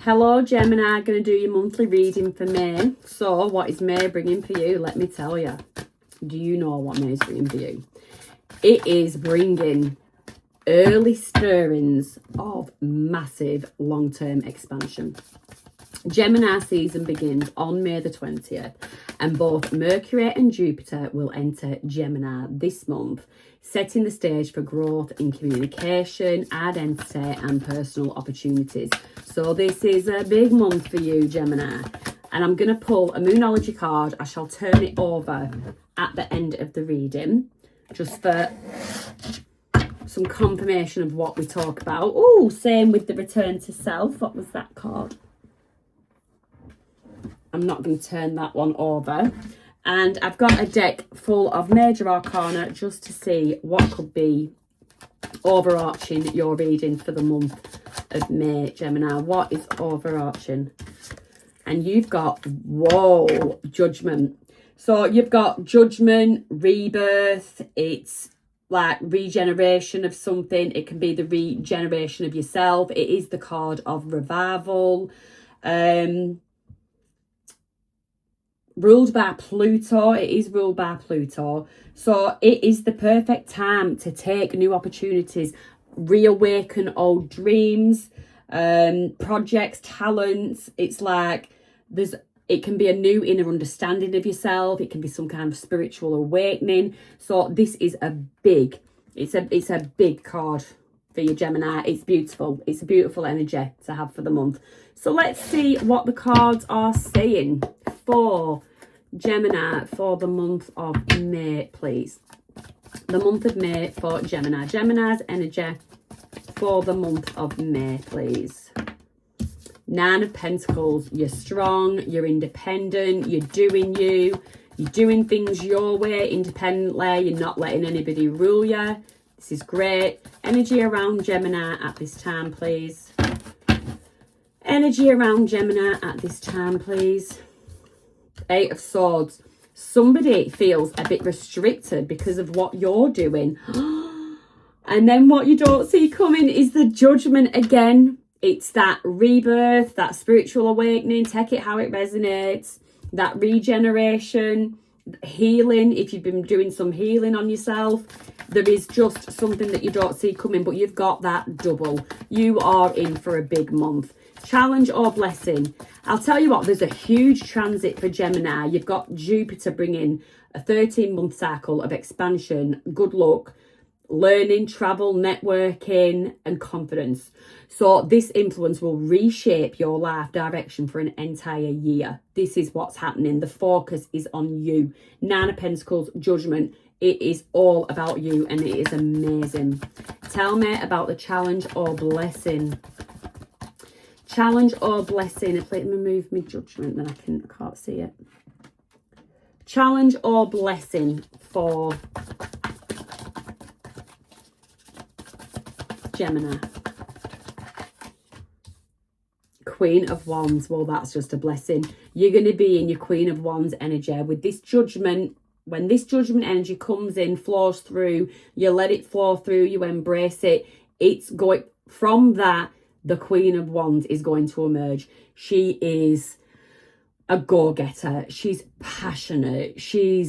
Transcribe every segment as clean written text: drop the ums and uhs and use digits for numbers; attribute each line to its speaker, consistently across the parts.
Speaker 1: Hello Gemini, going to do your monthly reading for May. So what is May bringing for you? Let me tell you. Do you know what May is bringing for you? It is bringing early stirrings of massive long-term expansion. Gemini season begins on May the 20th, and both Mercury and Jupiter will enter Gemini this month, setting the stage for growth in communication, identity and personal opportunities. So this is a big month for you, Gemini. And I'm going to pull a Moonology card. I shall turn it over at the end of the reading, just for some confirmation of what we talk about. Oh, same with the return to self. What was that card? I'm not going to turn that one over. And I've got a deck full of major arcana just to see what could be overarching your reading for the month of May, Gemini. What is overarching? And you've got, whoa, Judgment. So you've got Judgment, rebirth. It's like regeneration of something. It can be the regeneration of yourself. It is the card of revival. Ruled by Pluto. It is ruled by Pluto. So it is the perfect time to take new opportunities, reawaken old dreams, projects, talents. It's like it can be a new inner understanding of yourself. It can be some kind of spiritual awakening. So this is it's a big card for you, Gemini. It's beautiful. It's a beautiful energy to have for the month. So let's see what the cards are saying for Gemini for the month of May, please. The month of May for Gemini. Gemini's energy for the month of May, please. 9 of Pentacles. You're strong, you're independent, you're doing you're doing things your way independently, you're not letting anybody rule you. This is great. Energy around Gemini at this time, please. Energy around Gemini at this time, please. 8 of Swords. Somebody feels a bit restricted because of what you're doing. And then what you don't see coming is the Judgment again. It's that rebirth, that spiritual awakening. Take it how it resonates. That regeneration, healing. If you've been doing some healing on yourself, there is just something that you don't see coming, but you've got that double. You are in for a big month. Challenge or blessing. I'll tell you what, there's a huge transit for Gemini. You've got Jupiter bringing a 13-month cycle of expansion, good luck, learning, travel, networking and confidence. So this influence will reshape your life direction for an entire year. This is what's happening. The focus is on you. 9 of Pentacles, Judgment. It is all about you and it is amazing. Tell me about the challenge or blessing. Challenge or blessing. Let me move my Judgment, then I can't see it. Challenge or blessing for Gemini. Queen of Wands. Well, that's just a blessing. You're going to be in your Queen of Wands energy with this Judgment. When this Judgment energy comes in, flows through, you let it flow through, you embrace it. It's going from that. The Queen of Wands is going to emerge. She is a go-getter. She's passionate. She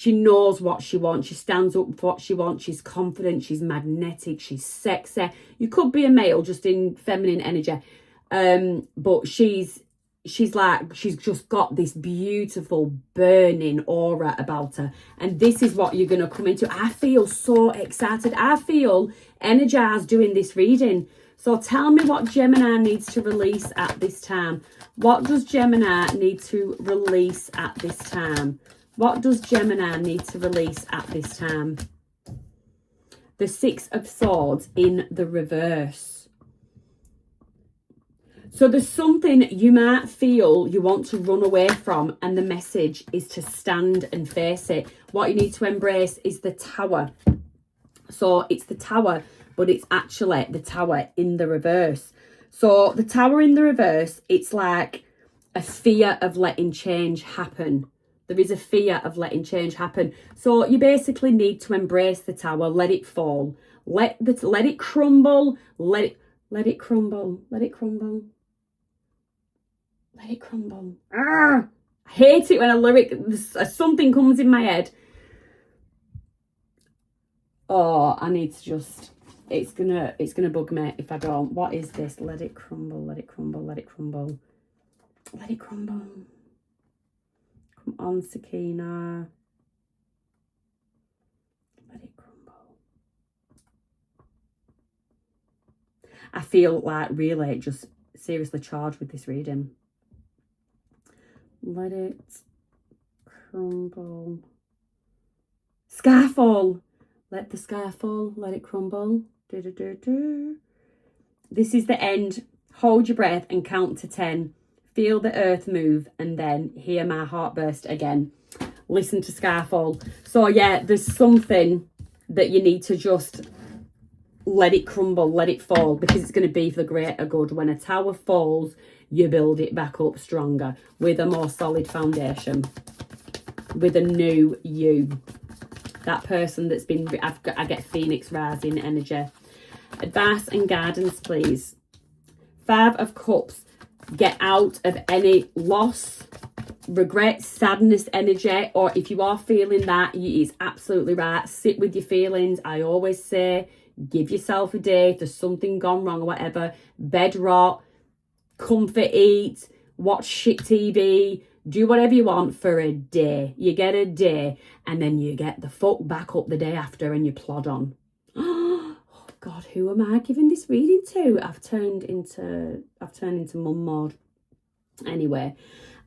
Speaker 1: knows what she wants. She stands up for what she wants. She's confident. She's magnetic. She's sexy. You could be a male just in feminine energy. But she's just got this beautiful burning aura about her. And this is what you're going to come into. I feel so excited. I feel energized doing this reading. So tell me what Gemini needs to release at this time. What does Gemini need to release at this time? What does Gemini need to release at this time? The 6 of Swords in the reverse. So there's something you might feel you want to run away from, and the message is to stand and face it. What you need to embrace is the Tower. So it's the Tower, but it's actually the Tower in the reverse. So the Tower in the reverse, it's like a fear of letting change happen. There is a fear of letting change happen. So you basically need to embrace the Tower, let it fall, let it crumble, let it crumble, let it crumble. Let it crumble. I hate it when a lyric, something comes in my head. Oh, I need to just, it's gonna bug me if I don't. What is this? Let it crumble, let it crumble, let it crumble. Let it crumble. Come on, Sukina. Let it crumble. I feel like really just seriously charged with this reading. Let it crumble. Sky fall. Let the sky fall. Let it crumble. Do, do, do, do. This is the end. Hold your breath and count to 10. Feel the earth move and then hear my heart burst again. Listen to sky fall. So yeah, there's something that you need to just let it crumble, let it fall, because it's going to be for the greater good. When a tower falls, you build it back up stronger with a more solid foundation, with a new you. That person that's been, I get Phoenix rising energy. Advice and guidance, please. 5 of Cups. Get out of any loss, regret, sadness energy, or if you are feeling that, it's absolutely right. Sit with your feelings. I always say, give yourself a day. If there's something gone wrong or whatever, bed rot, comfort eat, watch shit TV, do whatever you want for a day. You get a day and then you get the fuck back up the day after and you plod on. Oh God, who am I giving this reading to? I've turned into mum mode. Anyway,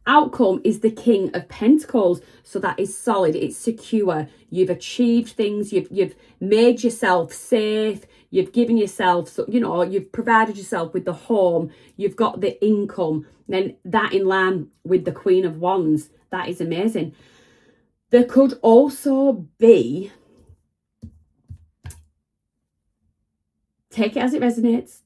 Speaker 1: outcome is the King of Pentacles. So that is solid. It's secure. You've achieved things. You've made yourself safe. You've given yourself, you know, you've provided yourself with the home. You've got the income. Then that in line with the Queen of Wands. That is amazing. There could also be, take it as it resonates,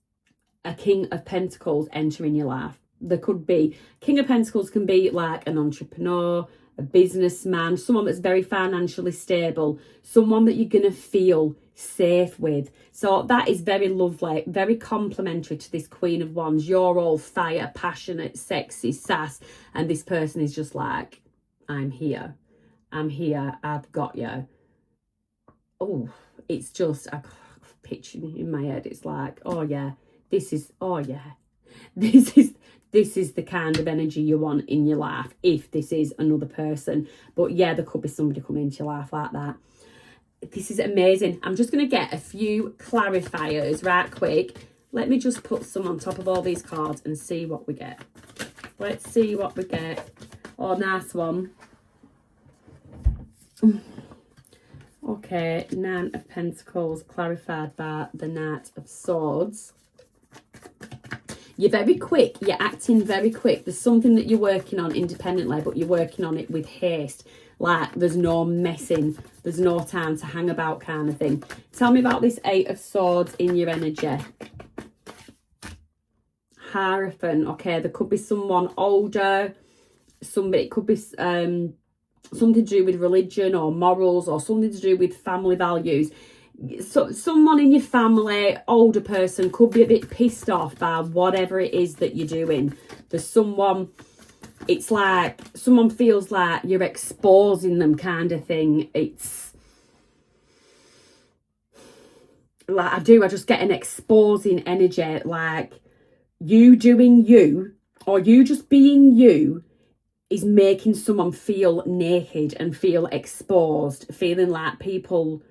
Speaker 1: a King of Pentacles entering your life. There could be, King of Pentacles can be like an entrepreneur, a businessman, someone that's very financially stable, someone that you're going to feel safe with. So that is very lovely, very complimentary to this Queen of Wands. You're all fire, passionate, sexy, sass, and this person is just like, I'm here, I've got you. Oh, it's just, I'm picturing in my head, it's like, oh yeah, this is the kind of energy you want in your life if this is another person. But yeah, there could be somebody coming into your life like that. This is amazing. I'm just going to get a few clarifiers right quick. Let me just put some on top of all these cards and see what we get. Let's see what we get. Oh, nice one. Okay, 9 of Pentacles clarified by the Knight of Swords. You're very quick. You're acting very quick. There's something that you're working on independently, but you're working on it with haste. Like, there's no messing. There's no time to hang about kind of thing. Tell me about this 8 of Swords in your energy. Hierophant. Okay, there could be someone older. Somebody, it could be something to do with religion or morals or something to do with family values. So someone in your family, older person, could be a bit pissed off by whatever it is that you're doing. There's someone, it's like someone feels like you're exposing them kind of thing. It's like I just get an exposing energy, like you doing you or you just being you is making someone feel naked and feel exposed, feeling like people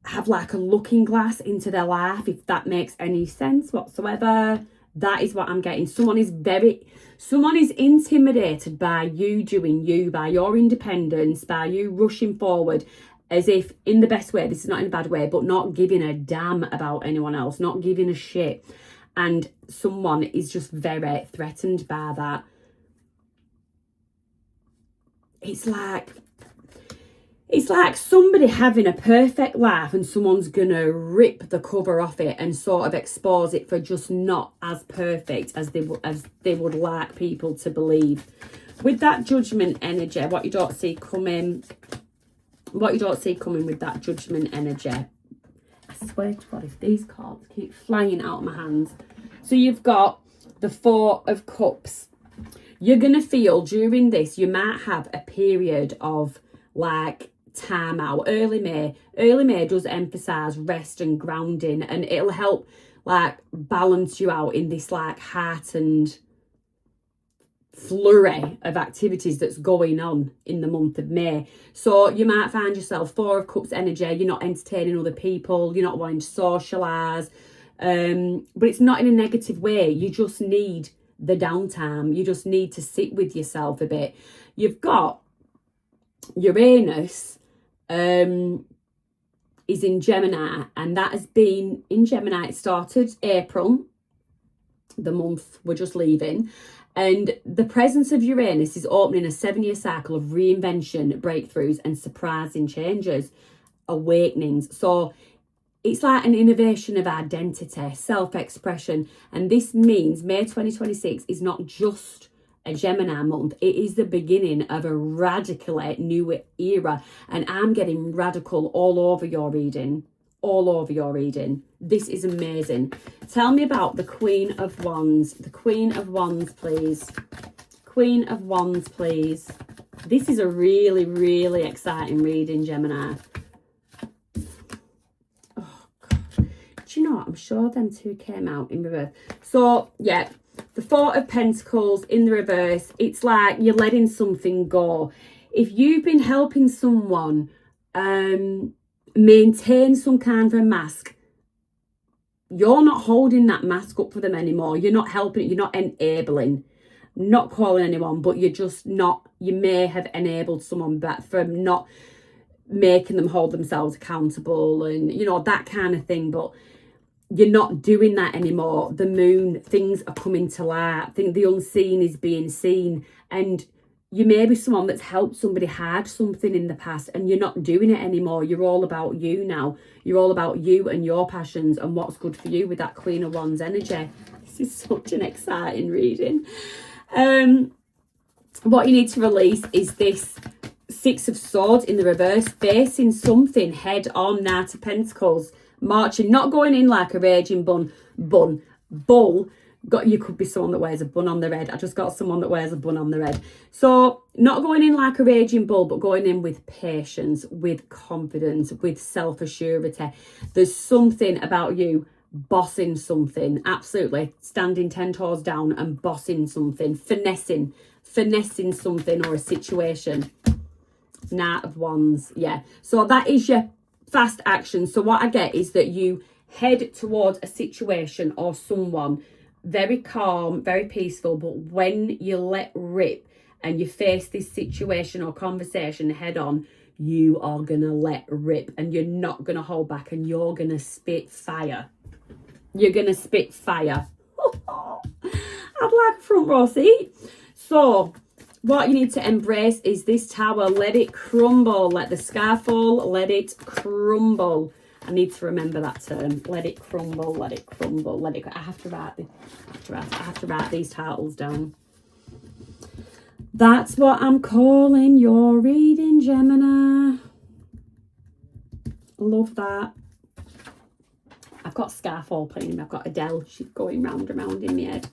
Speaker 1: have like a looking glass into their life, if that makes any sense whatsoever. That is what I'm getting. Someone is intimidated by you doing you, by your independence, by you rushing forward, as if in the best way, this is not in a bad way, but not giving a damn about anyone else, not giving a shit. And someone is just very threatened by that. It's like somebody having a perfect life and someone's gonna rip the cover off it and sort of expose it for just not as perfect as they would like people to believe. With that Judgment energy, what you don't see coming with that Judgment energy. I swear to God, if these cards keep flying out of my hands. So you've got the Four of Cups. You're going to feel during this, you might have a period of like time out. Early May does emphasize rest and grounding, and it'll help like balance you out in this like heightened flurry of activities that's going on in the month of May. So you might find yourself Four of Cups energy. You're not entertaining other people, you're not wanting to socialize, but it's not in a negative way. You just need the downtime. You just need to sit with yourself a bit. You've got Uranus is in Gemini, and that has been in Gemini. It started April, the month we're just leaving, and the presence of Uranus is opening a 7-year cycle of reinvention, breakthroughs, and surprising changes, awakenings. So it's like an innovation of identity, self-expression. And this means May 2026 is not just a Gemini month. It is the beginning of a radically new era. And I'm getting radical all over your reading. All over your reading. This is amazing. Tell me about the Queen of Wands. The Queen of Wands, please. Queen of Wands, please. This is a really, really exciting reading, Gemini. You know what? I'm sure them two came out in reverse. So yeah, the Four of Pentacles in the reverse. It's like you're letting something go. If you've been helping someone maintain some kind of a mask, you're not holding that mask up for them anymore. You're not helping it. You're not enabling. Not calling anyone, but you're just not. You may have enabled someone back from not making them hold themselves accountable, and you know, that kind of thing. But you're not doing that anymore. The moon, things are coming to light. I think the unseen is being seen, and you may be someone that's helped somebody hide something in the past, and you're not doing it anymore. You're all about you now. You're all about you and your passions and what's good for you with that Queen of Wands energy. This is such an exciting reading. What you need to release is this Six of Swords in the reverse, facing something head on. Knight of Pentacles, marching, not going in like a raging bull. You could be someone that wears a bun on their head. I just got someone that wears a bun on their head. So not going in like a raging bull, but going in with patience, with confidence, with self-assurity. There's something about you bossing something, absolutely standing 10 toes down and bossing something, finessing something or a situation. Knight of Wands, yeah. So that is your fast action. So what I get is that you head towards a situation or someone very calm, very peaceful, but when you let rip and you face this situation or conversation head on, you are gonna let rip and you're not gonna hold back, and you're gonna spit fire. You're gonna spit fire. I'd like a front row seat. So what you need to embrace is this Tower. Let it crumble. Let the sky fall. Let it crumble. I need to remember that term. Let it crumble. Let it crumble. Let it. I have to write these titles down. That's what I'm calling your reading, Gemini. Love that. I've got Skyfall playing. I've got Adele. She's going round and round in my head.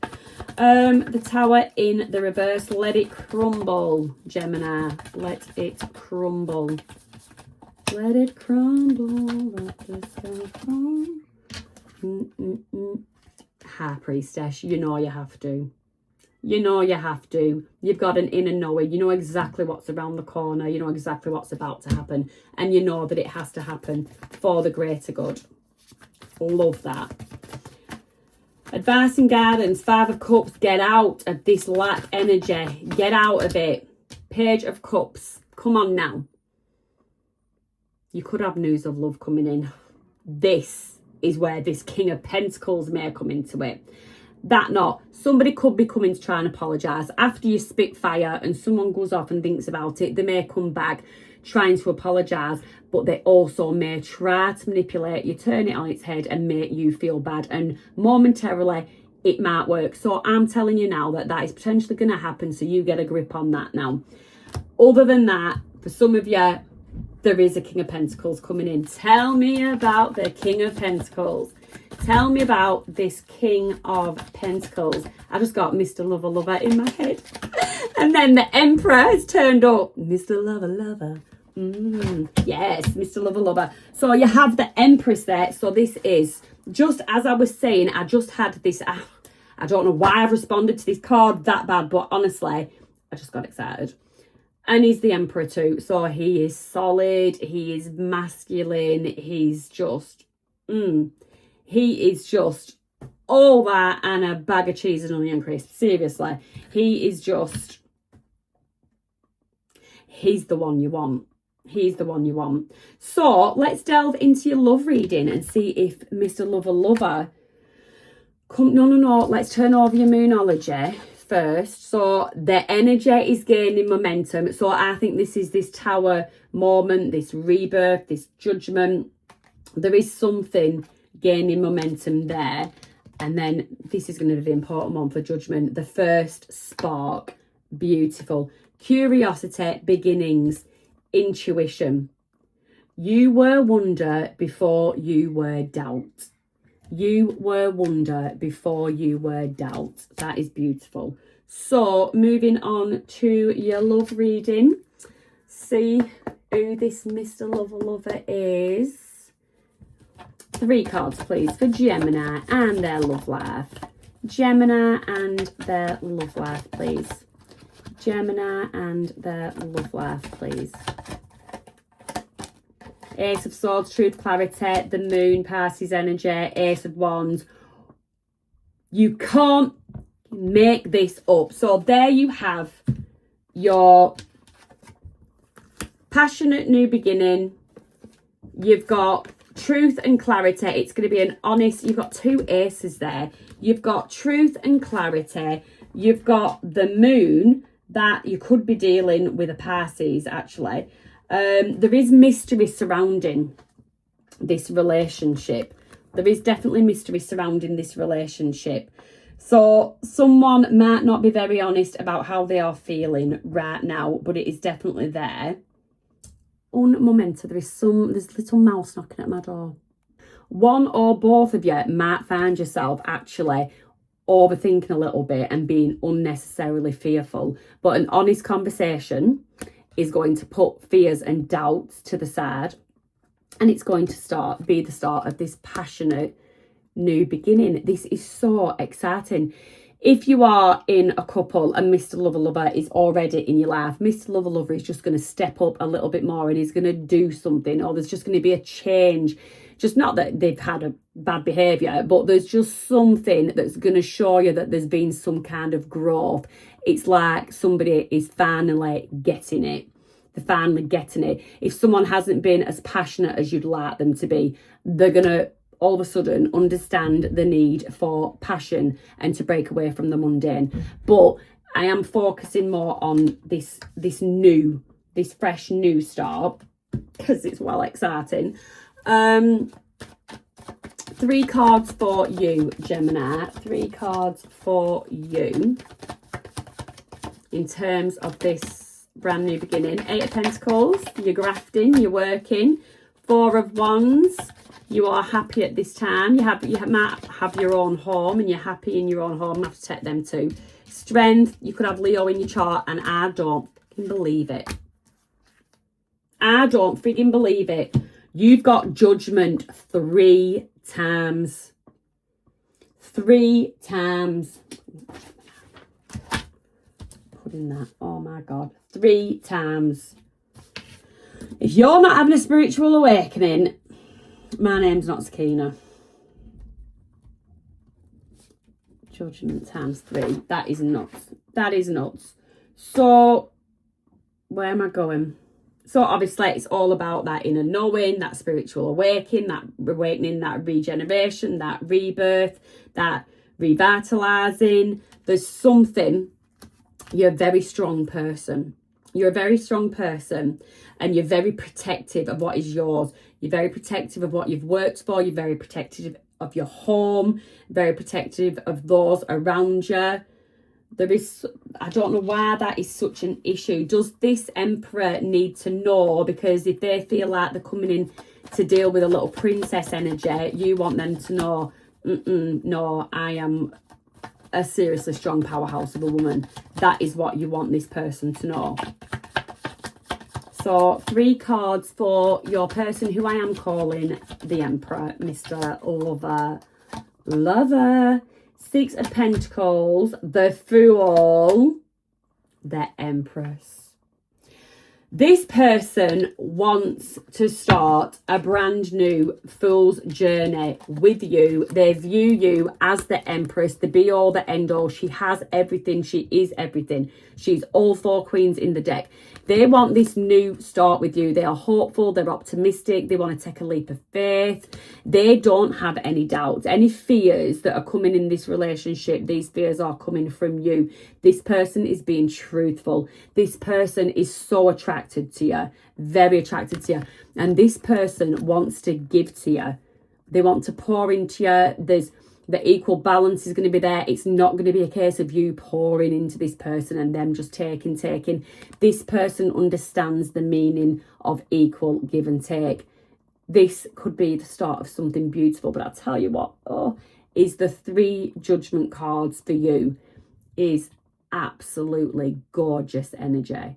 Speaker 1: The Tower in the reverse. Let it crumble, Gemini. Let it crumble. Let it crumble. Let the sky fall. High Priestess, you know you have to. You know you have to. You've got an inner knowing. You know exactly what's around the corner. You know exactly what's about to happen. And you know that it has to happen for the greater good. Love that. Advice and guidance. Five of Cups. Get out of this lack energy. Get out of it. Page of Cups. Come on now. You could have news of love coming in. This is where this King of Pentacles may come into it. Somebody could be coming to try and apologise. After you spit fire and someone goes off and thinks about it, they may come back trying to apologise, but they also may try to manipulate you, turn it on its head and make you feel bad. And momentarily, it might work. So I'm telling you now that is potentially going to happen, so you get a grip on that now. Other than that, for some of you, there is a King of Pentacles coming in. Tell me about the King of Pentacles. Tell me about this King of Pentacles. I just got Mr. Lover Lover in my head. And then the Emperor has turned up. Mr. Lover Lover. Yes, Mr. Lover Lover. So you have the Empress there. So this is, just as I was saying, I just had this, I don't know why I've responded to this card that bad, but honestly, I just got excited. And he's the Emperor too. So he is solid. He is masculine. He's just, he is just all that and a bag of cheese and onion crisps. Seriously. He is just, he's the one you want. He's the one you want. So let's delve into your love reading and see if Mr. Lover Lover no, let's turn over your moonology first. So the energy is gaining momentum. So I think this is this Tower moment, this rebirth, this judgment. There is something gaining momentum there. And then this is going to be the important one for judgment. The first spark. Beautiful. Curiosity, beginnings, intuition. You were wonder before you were doubt. You were wonder before you were doubt. That is beautiful. So moving on to your love reading. See who this Mr. Lover Lover is. 3 cards, please, for Gemini and their love life. Gemini and their love life, please. Gemini and their love life, please. Ace of Swords, truth, clarity, the moon, Pisces energy, Ace of Wands. You can't make this up. So there you have your passionate new beginning. You've got truth and clarity. It's going to be an honest, you've got 2 aces there. You've got truth and clarity. You've got the moon that you could be dealing with a Pisces actually. There is mystery surrounding this relationship. There is definitely mystery surrounding this relationship. So someone might not be very honest about how they are feeling right now, but it is definitely there. Un momento, there's a little mouse knocking at my door. One or both of you might find yourself actually overthinking a little bit and being unnecessarily fearful. But an honest conversation is going to put fears and doubts to the side, and it's going to be the start of this passionate new beginning. This is so exciting. If you are in a couple and Mr. Lover Lover is already in your life, Mr. Lover Lover is just going to step up a little bit more and he's going to do something, or there's just going to be a change. Just not that they've had a bad behaviour, but there's just something that's going to show you that there's been some kind of growth. It's like somebody is finally getting it. They're finally getting it. If someone hasn't been as passionate as you'd like them to be, they're going to all of a sudden understand the need for passion and to break away from the mundane. But I am focusing more on this fresh new start because it's well exciting. 3 cards for you, Gemini. 3 cards for you in terms of this brand new beginning. 8 of Pentacles, you're grafting, you're working. 4 of Wands, you are happy at this time. You might have your own home and you're happy in your own home. I have to take them too. Strength, you could have Leo in your chart, and I don't freaking believe it. I don't freaking believe it. You've got Judgment 3 times. 3 times. Put in that. Oh my God. 3 times. If you're not having a spiritual awakening, my name's not Sukina. Judgment times 3. That is nuts. That is nuts. So, where am I going? So obviously it's all about that inner knowing, that spiritual awakening, that regeneration, that rebirth, that revitalizing. There's something. You're a very strong person. You're a very strong person, and you're very protective of what is yours. You're very protective of what you've worked for. You're very protective of your home, very protective of those around you. I don't know why that is such an issue. Does this Emperor need to know? Because if they feel like they're coming in to deal with a little princess energy. You want them to know, no, I am a seriously strong powerhouse of a woman. That is what you want this person to know. So 3 cards for your person who I am calling the Emperor, Mr. Lover. 6 of Pentacles, the Fool, the Empress. This person wants to start a brand new fool's journey with you. They view you as the Empress, the be all, the end all. She has everything. She is everything. She's all 4 queens in the deck. They want this new start with you. They are hopeful. They're optimistic. They want to take a leap of faith. They don't have any doubts. Any fears that are coming in this relationship, these fears are coming from you. This person is being truthful. This person is so attracted to you, very attracted to you. And this person wants to give to you. They want to pour into you. There's the equal balance is going to be there. It's not going to be a case of you pouring into this person and them just taking. This person understands the meaning of equal give and take. This could be the start of something beautiful. But I'll tell you what, is the 3 judgment cards for you is absolutely gorgeous energy.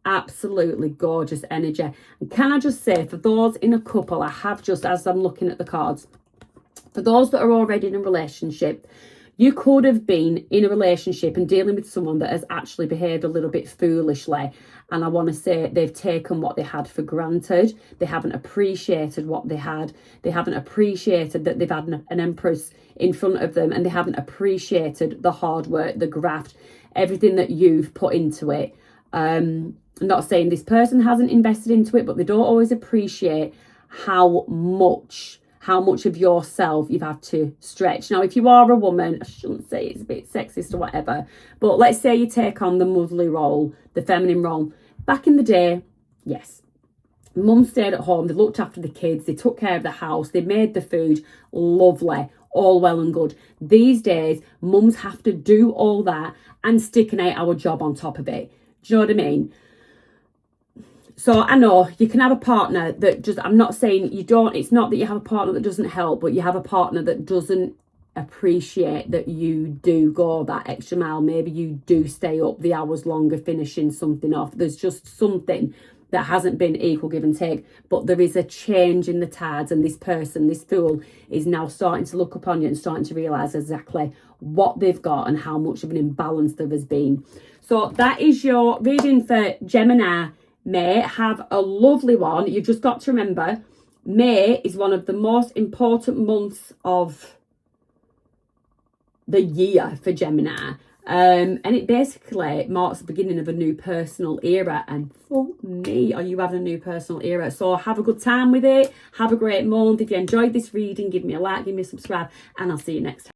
Speaker 1: Absolutely gorgeous energy. And can I just say, for those in a couple, I have just, as I'm looking at the cards, for those that are already in a relationship, you could have been in a relationship and dealing with someone that has actually behaved a little bit foolishly. And I want to say they've taken what they had for granted. They haven't appreciated what they had. They haven't appreciated that they've had an Empress in front of them. And they haven't appreciated the hard work, the graft, everything that you've put into it. I'm not saying this person hasn't invested into it, but they don't always appreciate how much of yourself you've had to stretch. Now, if you are a woman, I shouldn't say it's a bit sexist or whatever, but let's say you take on the motherly role, the feminine role. Back in the day, yes, mum stayed at home, they looked after the kids, they took care of the house, they made the food, lovely, all well and good. These days, mums have to do all that and stick an 8-hour job on top of it. Do you know what I mean? So I know you can have a partner that just, I'm not saying you don't, it's not that you have a partner that doesn't help, but you have a partner that doesn't appreciate that you do go that extra mile. Maybe you do stay up the hours longer finishing something off. There's just something that hasn't been equal give and take, but there is a change in the tides, and this person, this fool, is now starting to look upon you and starting to realise exactly what they've got and how much of an imbalance there has been. So that is your reading for Gemini May. Have a lovely one. You've just got to remember, May is one of the most important months of the year for Gemini. And it basically marks the beginning of a new personal era. And for me, are you having a new personal era? So have a good time with it. Have a great month. If you enjoyed this reading, give me a like, give me a subscribe, and I'll see you next time.